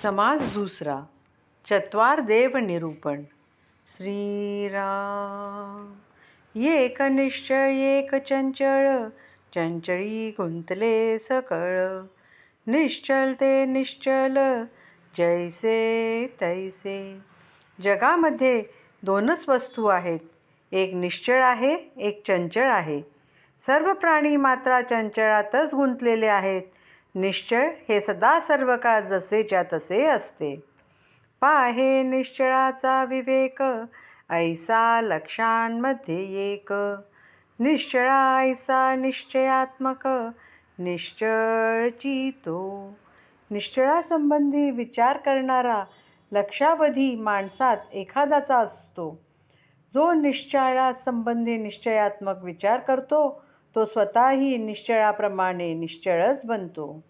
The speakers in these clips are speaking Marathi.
समास दुसरा. चत्वार देव निरूपण. श्रीराम. एक निश्चळ एक चंचळ, चंचळी गुंतले सकळ. निश्चल ते निश्चल, जैसे तैसे. जगामध्ये दोनच वस्तू आहेत, एक निश्चळ आहे, एक चंचळ आहे. सर्व प्राणी मात्र चंचळातच गुंतलेले आहेत. निश्चळ हे सदा सर्व काळ जसेच्या तसे असते. पाहे निश्चळाचा विवेक, ऐसा लक्षांमध्ये एक. निश्चळा ऐसा निश्चयात्मक, निश्चळ चितो. निश्चळासंबंधी विचार करणारा लक्षावधी माणसात एखादाचा असतो. जो निश्चळासंबंधी निश्चयात्मक विचार करतो तो स्वतःही निश्चळाप्रमाणे निश्चळच बनतो.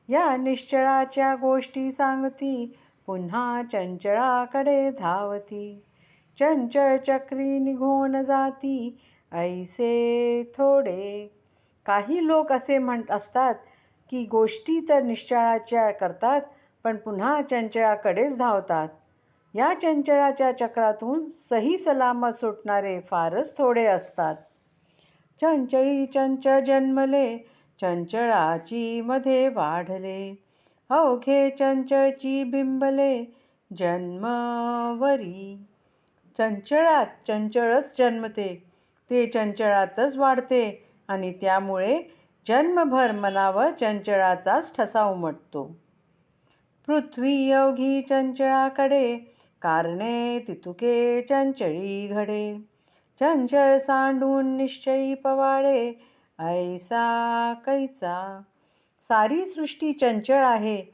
या निश्चळाच्या गोष्टी सांगती, पुन्हा चंचळाकडे धावती. चंचळ चक्री निघून जाती, ऐसे थोडे. काही लोक असे असतात की गोष्टी तर निश्चळाच्या करतात, पण पुन्हा चंचळाकडेच धावतात. या चंचळाच्या चक्रातून सही सलामत सुटणारे फारच थोडे असतात. चंचळी चंचळ जन्मले, चंचळाची मध्ये वाढले. अवघे चंचळची बिंबले, जन्मवरी. चंचळात चंचळच जन्मते, ते चंचळातच वाढते आणि त्यामुळे जन्मभर मनावर चंचळाचाच ठसा उमटतो. पृथ्वी अवघी चंचळाकडे, कारणे तितुके चंचळी घडे. चंचळ सांडून निश्चयी पवाडे, ऐसा कैचा. सारी सृष्टी चंचळ आहे,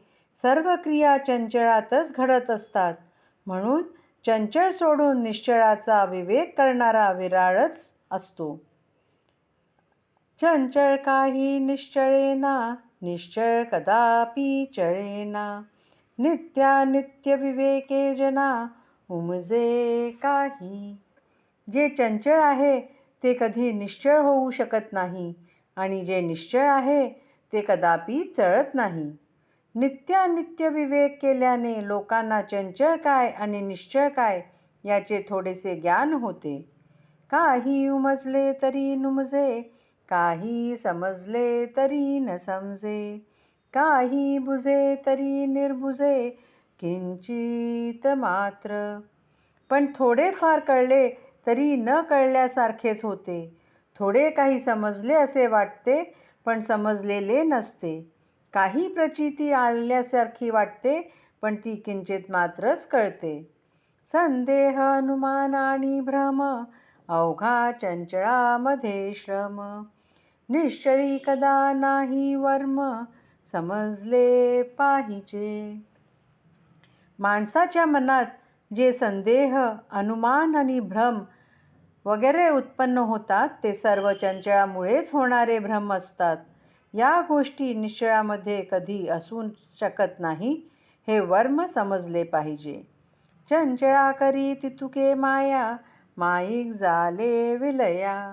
सर्व क्रिया चंचळातच घडत असतात. म्हणून चंचळ सोडून निश्चळाचा विवेक करणारा विराळच असतो. चंचळ काही निश्चळेना, निश्चळ कदापि चळेना. नित्यानित्य विवेके जना, उमजे काही. जे चंचळ आहे ते कधी निश्चळ होऊ शकत नाही आणि जे निश्चळ आहे ते कदापि चळत नाही. नित्यानित्य विवेक केल्याने लोकांना चंचळ काय आणि निश्चळ काय याचे थोडेसे ज्ञान होते. काही उमजले तरी नुमजे, काही समजले तरी न समजे. काही बुजे तरी निर्बुजे, किंचित मात्र. पण थोडे फार कळले तरी न कळल्यासारखेच होते. थोडे काही समजले असे वाटते, पण समजलेले नसते. काही प्रचिती आल्यासारखी वाटते, पण ती किंचित मात्रच कळते. संदेह अनुमान आणि भ्रम, अवघा चंचळामध्ये श्रम. निश्चळी कदा नाही वर्म, समजले पाहिजे. माणसाच्या मनात जे संदेह, अनुमान आणि भ्रम वगैरे उत्पन्न होतात ते सर्व चंचळामुळेच होणारे भ्रम असतात. या गोष्टी निश्चळामध्ये कधी असू शकत नाही, हे वर्म समजले पाहिजे. चंचळा करी तितुके माया, माईक झाले विलया.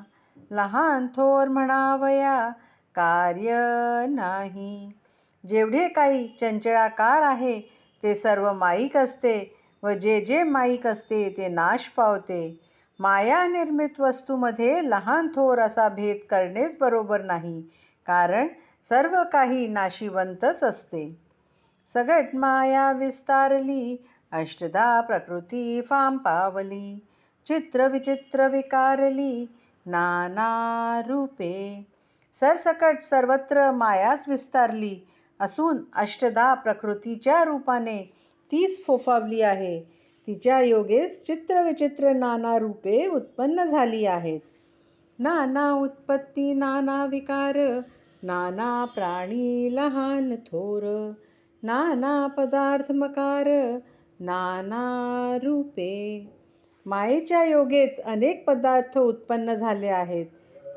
लहान थोर म्हणावया, कार्य नाही. जेवढे काही चंचळाकार आहे ते सर्व माईक असते व जे जे माईक असते ते नाश पावते. माया निर्मित वस्तूमध्ये लहान थोर असा भेद करणेच बरोबर नाही, कारण सर्व काही नाशिवंतच असते. सगट माया विस्तारली, अष्टधा प्रकृती फाम पावली. चित्र विचित्र विकारली, नाना रूपे. सरसकट सर्वत्र मायाच विस्तारली असून अष्टधा प्रकृतीच्या रूपाने तीच फोफावली आहे. तिच्या योगेस चित्रविचित्र नाना रूपे उत्पन्न झाली आहेत. नाना उत्पत्ती नाना विकार, नाना प्राणी लहान थोर. नाना पदार्थ मकार, नाना रूपे. मायेच्या योगेच अनेक पदार्थ उत्पन्न झाले आहेत,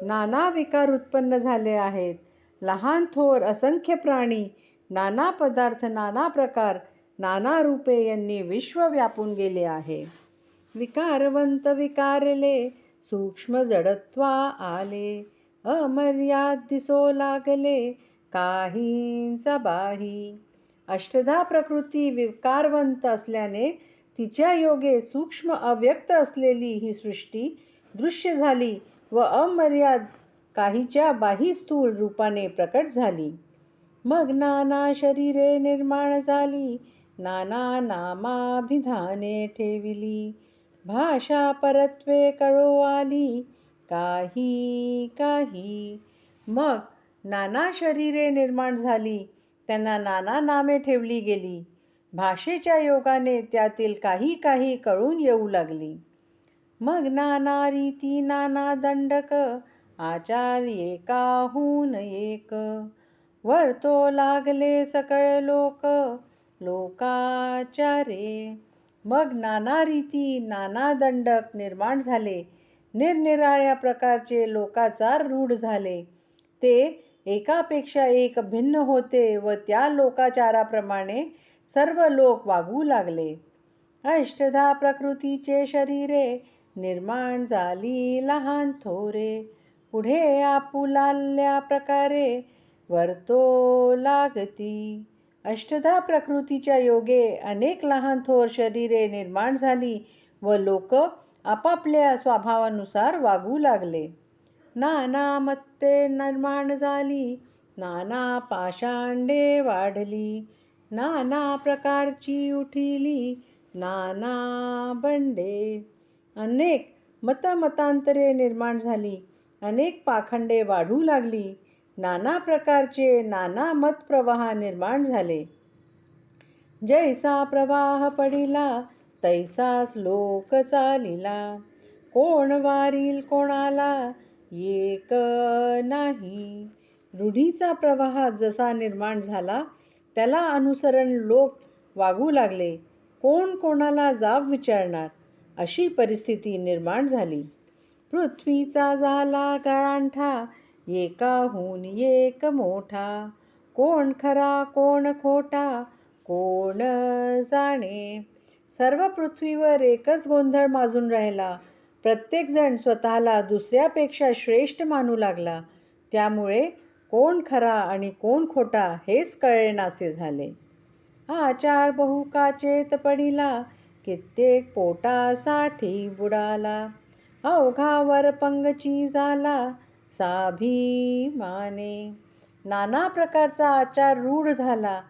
नाना विकार उत्पन्न झाले आहेत. लहान थोर असंख्य प्राणी, नाना पदार्थ, नाना प्रकार, नाना रूपे यांनी विश्व व्यापून गेले आहे. विकारवंत विकारले, सूक्ष्म जडत्वा आले. अमर्याद दिसो लागले, काहींचा बाही. अष्टधा प्रकृती विकारवंत असल्याने तिच्या योगे सूक्ष्म अव्यक्त असलेली ही सृष्टी दृश्य झाली व अमर्याद काहीच्या बाही स्थूल रूपाने प्रकट झाली. मग नाना शरीरे निर्माण झाली, नाना नामाभिधाने ठेविली, भाषा परत्वे कळो आली, काही काही. मग नाना शरीरे निर्माण झाली, त्यांना नाना नामे ठेवली गेली. भाषेच्या योगाने त्यातील काही काही कळून येऊ लागली. मग नाना रीती नाना दंडक, आचार एकाहून एक, वर्तो लागले सकळ लोक, लोकाचारे. मग नाना रीती नाना दंडक निर्माण झाले, निरनिराळ्या प्रकारचे लोकाचार रूढ झाले. ते एकापेक्षा एक भिन्न होते व त्या लोकाचाराप्रमाणे सर्व लोक वागू लागले. अष्टधा प्रकृतीचे शरीरे निर्माण झाली लहान थोरे, पुढे आपुलाल्या प्रकारे वर्तो लागती. अष्टधा प्रकृतीच्या योगे अनेक लहान थोर शरीरे निर्माण झाली व लोक आपापल्या स्वभावानुसार वागू लागले. नाना मत्ते निर्माण झाली, नाना पाषांडे वाढली, नाना प्रकारची उठिली, नाना बंडे. अनेक मतमतांतरे निर्माण झाली, अनेक पाखंडे वाढू लागली, नाना प्रकारचे नाना मतप्रवाह निर्माण झाले. जैसा प्रवाह पडिला, तैसाच लोक चालिला, कोण वारील कोणाला एक नाही. रूढीचा प्रवाह जसा निर्माण झाला, त्याला अनुसरण लोक वागू लागले. कोण कोणाला जाब विचारणार, अशी परिस्थिती निर्माण झाली. पृथ्वीचा झाला गळांठा, एकाहून एक मोठा, कोण खरा कोण खोटा, कोण जाणे. सर्व पृथ्वीवर एकच गोंधळ माजून राहिला. प्रत्येकजण स्वतःला दुसऱ्यापेक्षा श्रेष्ठ मानू लागला. त्यामुळे कोण खरा आणि कोण खोटा हेच कळेनासे झाले. आचार बहुकाचेत पडिला, कित्येक पोटासाठी बुडाला, अवघावर पंगची झाला, साभिमाने. नाना प्रकारचा आचार रूढ झाला.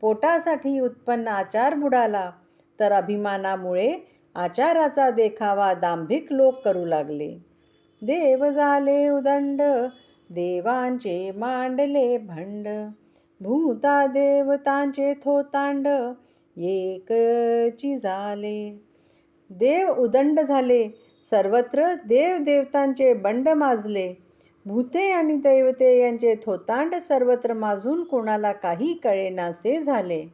पोटासाठी उत्पन्न आचार बुडाला, तर अभिमानामुळे आचाराचा देखावा दांभिक लोक करू लागले. देव झाले उदंड, देवांचे मांडले भंड, भूता देवतांचे थोतांड, एकची झाले. देव उदंड झाले, सर्वत्र देव देवतांचे बंड माजले. भूते आणि दैवते यांचे थोतांड सर्वत्र माजून कोणाला काही कळेनासे झाले.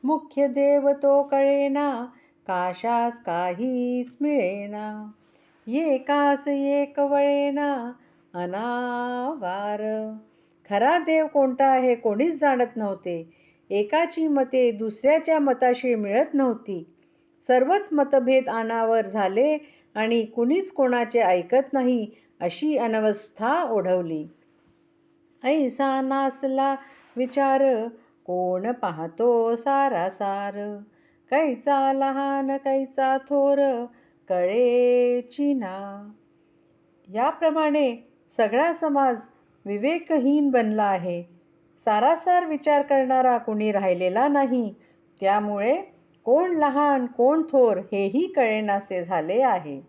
मुख्य देव तो कळेना, काशास काहीच मिळेना, एकास एक वळेना, अनावार. खरा देव कोणता हे कोणीच जाणत नव्हते. एकाची मते दुसऱ्याच्या मताशी मिळत नव्हती. सर्वच मतभेद अनावर झाले आणि कुणीच कोणाचे ऐकत नाही, अशी अनवस्था ओढवली. ऐसा नासला विचार, कोण पाहतो सारासार, कैचा लहान कैचा थोर, कळेची ना. याप्रमाणे सगळा समाज विवेकहीन बनला आहे. सारासार विचार करणारा कुणी राहिलेला नाही. त्यामुळे कोण लहान कोण थोर हेही कळेनासे झाले आहे.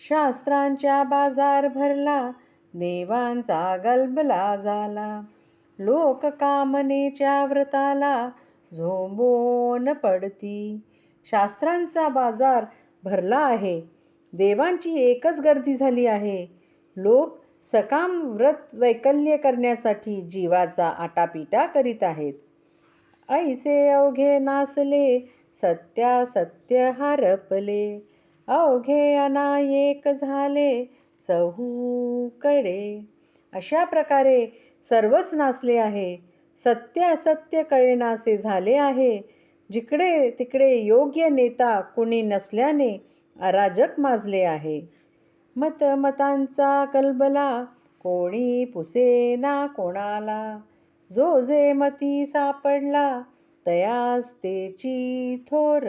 शास्त्रांचा बाजार भरला, देवांचा गलबला झाला, लोक कामनेच्या व्रताला झोंबून पडती. शास्त्रांचा बाजार भरला आहे, देवांची एकच गर्दी झाली आहे. लोक सकाम व्रत वैकल्य करण्यासाठी जीवाचा आटापिटा करीत आहेत. ऐसे अवघे नासले, सत्यासत्य हरपले, अवघे अनायक झाले चहूकडे. अशा प्रकारे सर्वच नासले आहे. सत्य असत्य कळेनासे झाले आहे. जिकडे तिकडे योग्य नेता कुणी नसल्याने अराजक माजले आहे. मतमतांचा कलबला, कोणी पुसेना कोणाला, जो जे मती सापडला तयास तेची थोर.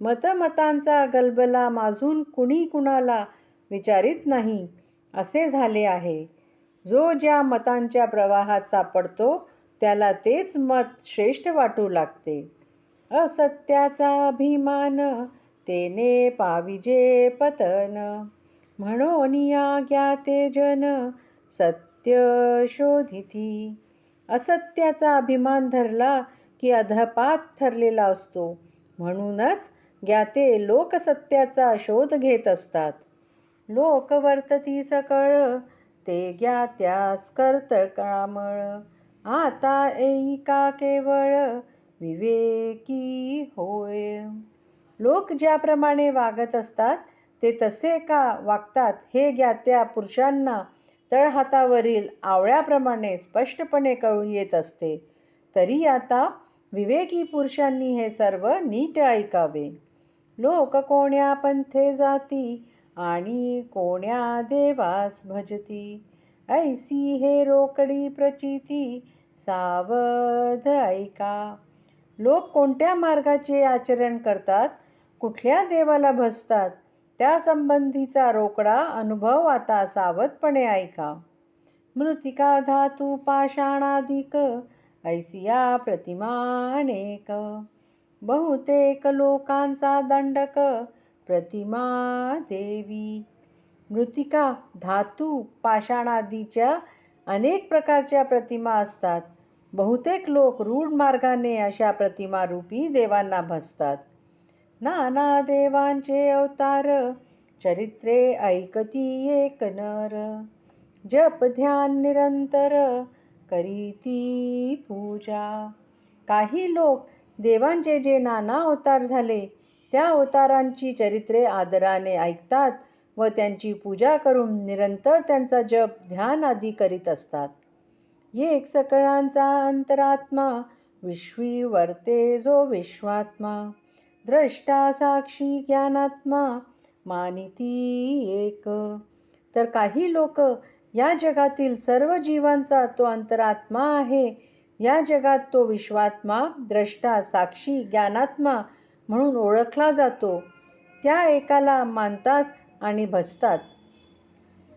मतमतांचा गलबला माजून कुणी कुणाला विचारित नाही असे झाले आहे. जो ज्या मतांच्या प्रवाहात सापडतो त्याला तेच मत श्रेष्ठ वाटू लागते. असत्याचा अभिमान तेने पाविजे पतन. म्हणून या ज्ञाते जन सत्य शोधिती. असत्याचा अभिमान धरला की अधपात ठरलेला असतो. म्हणूनच ज्ञाते लोक सत्याचा शोध घेत असतात. लोक वर्तती सकळ ते ज्ञात्यास कर्तकामळ. आता ऐका केवळ विवेकी होय. लोक ज्याप्रमाणे वागत असतात ते तसे का वागतात हे ज्ञात्या पुरुषांना तळहातावरील आवळ्याप्रमाणे स्पष्टपणे कळून येत असते. तरी आता विवेकी पुरुषांनी हे सर्व नीट ऐकावे. लोक कोण्या पंथे जाती आणि कोण्या देवास भजती. ऐसी हे रोकडी प्रचिती सावध ऐका. लोक कोणत्या मार्गाचे आचरण करतात, कुठल्या देवाला भजतात त्या संबंधीचा रोकडा अनुभव आता सावधपणे ऐका. मृत्तिका धातू पाषाणादिक ऐसिया प्रतिमा अनेक. बहुतेक लोकांचा दंडक प्रतिमा देवी. मृत्तिका धातू पाषाणादीच्या अनेक प्रकारच्या प्रतिमा असतात. बहुतेक लोक रूढ मार्गाने अशा प्रतिमारूपी देवांना भजतात. नाना देवांचे अवतार चरित्रे ऐकती एक नर. जप ध्यान निरंतर करीती पूजा. काही लोक देवांचे जे नाना अवतार झाले त्या अवतारांची चरित्रे आदराने ऐकतात व त्यांची पूजा करून निरंतर त्यांचा जप ध्यान आदी करीत असतात. एक सकळांचा अंतरात्मा विश्वी वर्ते जो विश्वात्मा. द्रष्टा साक्षी ज्ञानात्मा मानिती एक. तर काही लोक या जगातील सर्व जीवांचा तो अंतरात्मा आहे. या जगात तो विश्वात्मा द्रष्टा साक्षी ज्ञानात्मा म्हणून ओळखला जातो. त्या एकाला मानतात आणि भजतात.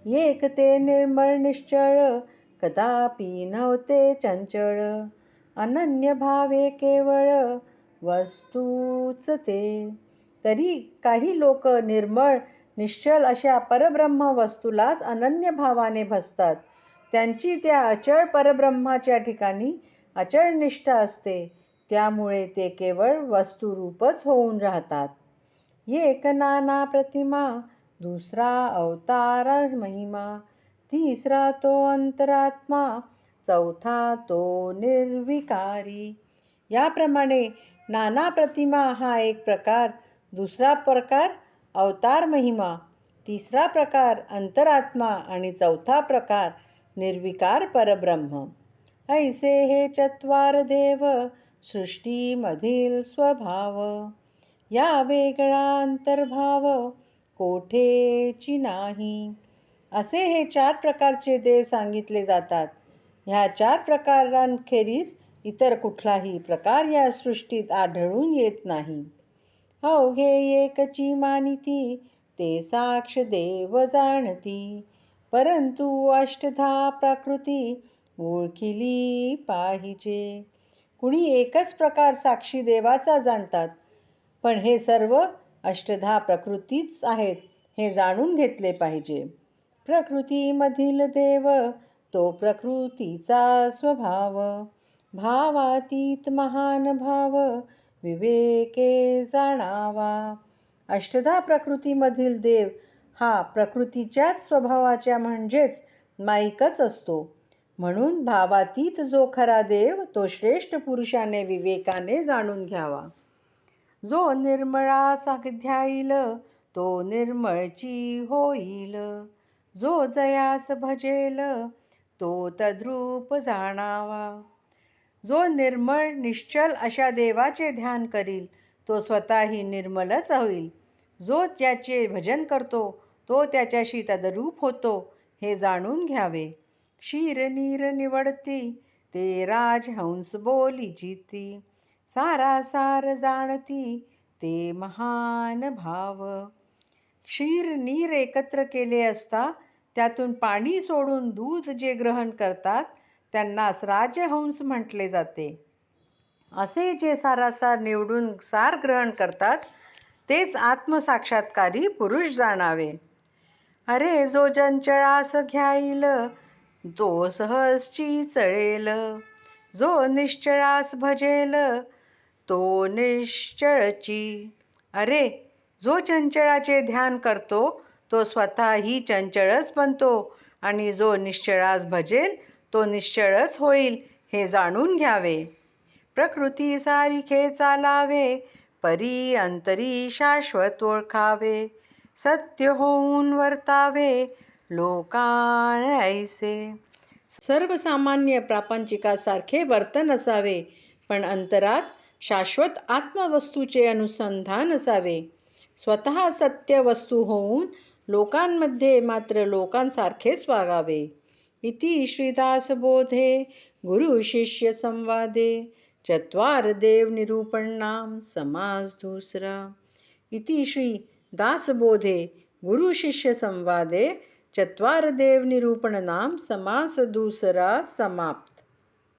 एक ते निर्मळ निश्चळ कदापि नव्हते चंचळ. अनन्य भावे केवळ वस्तूच ते. तरी काही लोक निर्मळ निश्चल अशा परब्रह्म वस्तूलाच अनन्य भावाने भजतात. त्यांची त्या अचळ परब्रह्माच्या ठिकाणी अचळ निष्ठा असते. त्यामुळे ते केवळ वस्तुरूपच होऊन राहतात. एक नाना प्रतिमा दुसरा अवतार महिमा. तिसरा तो अंतरात्मा चौथा तो निर्विकारी. याप्रमाणे नाना प्रतिमा हा एक प्रकार, दुसरा प्रकार अवतार महिमा, तिसरा प्रकार अंतरात्मा आणि चौथा प्रकार निर्विकार परब्रह्म. ऐसे हे चत्वार देव सृष्टीमधील स्वभाव. या वेगळा अंतर्भाव कोठेची नाही. असे हे 4 प्रकारचे देव सांगितले जातात. ह्या 4 प्रकारांखेरीज इतर कुठलाही प्रकार या सृष्टीत आढळून येत नाही. अवघे एकची मानिती ते साक्ष देव जाणती. परंतु अष्टधा प्रकृती ओळखिली पाहिजे. कुणी एकच प्रकार साक्षी देवाचा जाणतात, पण हे सर्व अष्टधा प्रकृतीच आहेत हे जाणून घेतले पाहिजे. प्रकृतीमधील देव तो प्रकृतीचा स्वभाव. भावातीत महान भाव विवेके जाणावा. अष्टधा प्रकृतीमधील देव हा प्रकृतीच्याच स्वभावाच्या म्हणजेच माईकच असतो. म्हणून भावातीत जो खरा देव तो श्रेष्ठ पुरुषाने विवेकाने जाणून घ्यावा. जो निर्मळास ध्याईल तो निर्मळची होईल. जो जयास भजेल तो तद्रूप जाणावा. जो निर्मळ निश्चल अशा देवाचे ध्यान करील तो स्वतःही निर्मलच होईल. जो त्याचे भजन करतो तो त्याच्याशी तद्रूप होतो हे जाणून घ्यावे. क्षीर नीर निवडती ते राजहंस बोलीचिती. सारा सार जाणती ते महान भाव. क्षीर नीर एकत्र केले असता त्यातून पाणी सोडून दूध जे ग्रहण करतात त्यांनाच राजहंस म्हटले जाते. असे जे सारासार निवडून सार ग्रहण करतात तेच आत्मसाक्षात्कारी पुरुष जाणावे. अरे जो चंचळास घ्याईल तो सहजची चळेल. जो निश्चळास भजेल तो निश्चळची. अरे जो चंचळाचे ध्यान करतो तो स्वतःही चंचळच बनतो आणि जो निश्चळास भजेल तो निश्चळच होईल हे जाणून घ्यावे. प्रकृती सारिखे चालावे परी अंतरी शाश्वत ओळखावे. सत्य होऊन वर्तावे लोकान ऐसे. सर्वसामान्य प्रापंचिकासारखे वर्तन असावे पण अंतरात शाश्वत आत्मवस्तूचे अनुसंधान असावे. स्वतः सत्य वस्तू होऊन लोकांमध्ये मात्र लोकांसारखेच वागावे. इति श्रीदासबोधे गुरु शिष्य संवादे चत्वार देव निरूपणाम समास दूसरा. इति श्री दासबोधे गुरु शिष्य संवादे चत्वार देव निरूपणाम समास दूसरा समाप्त.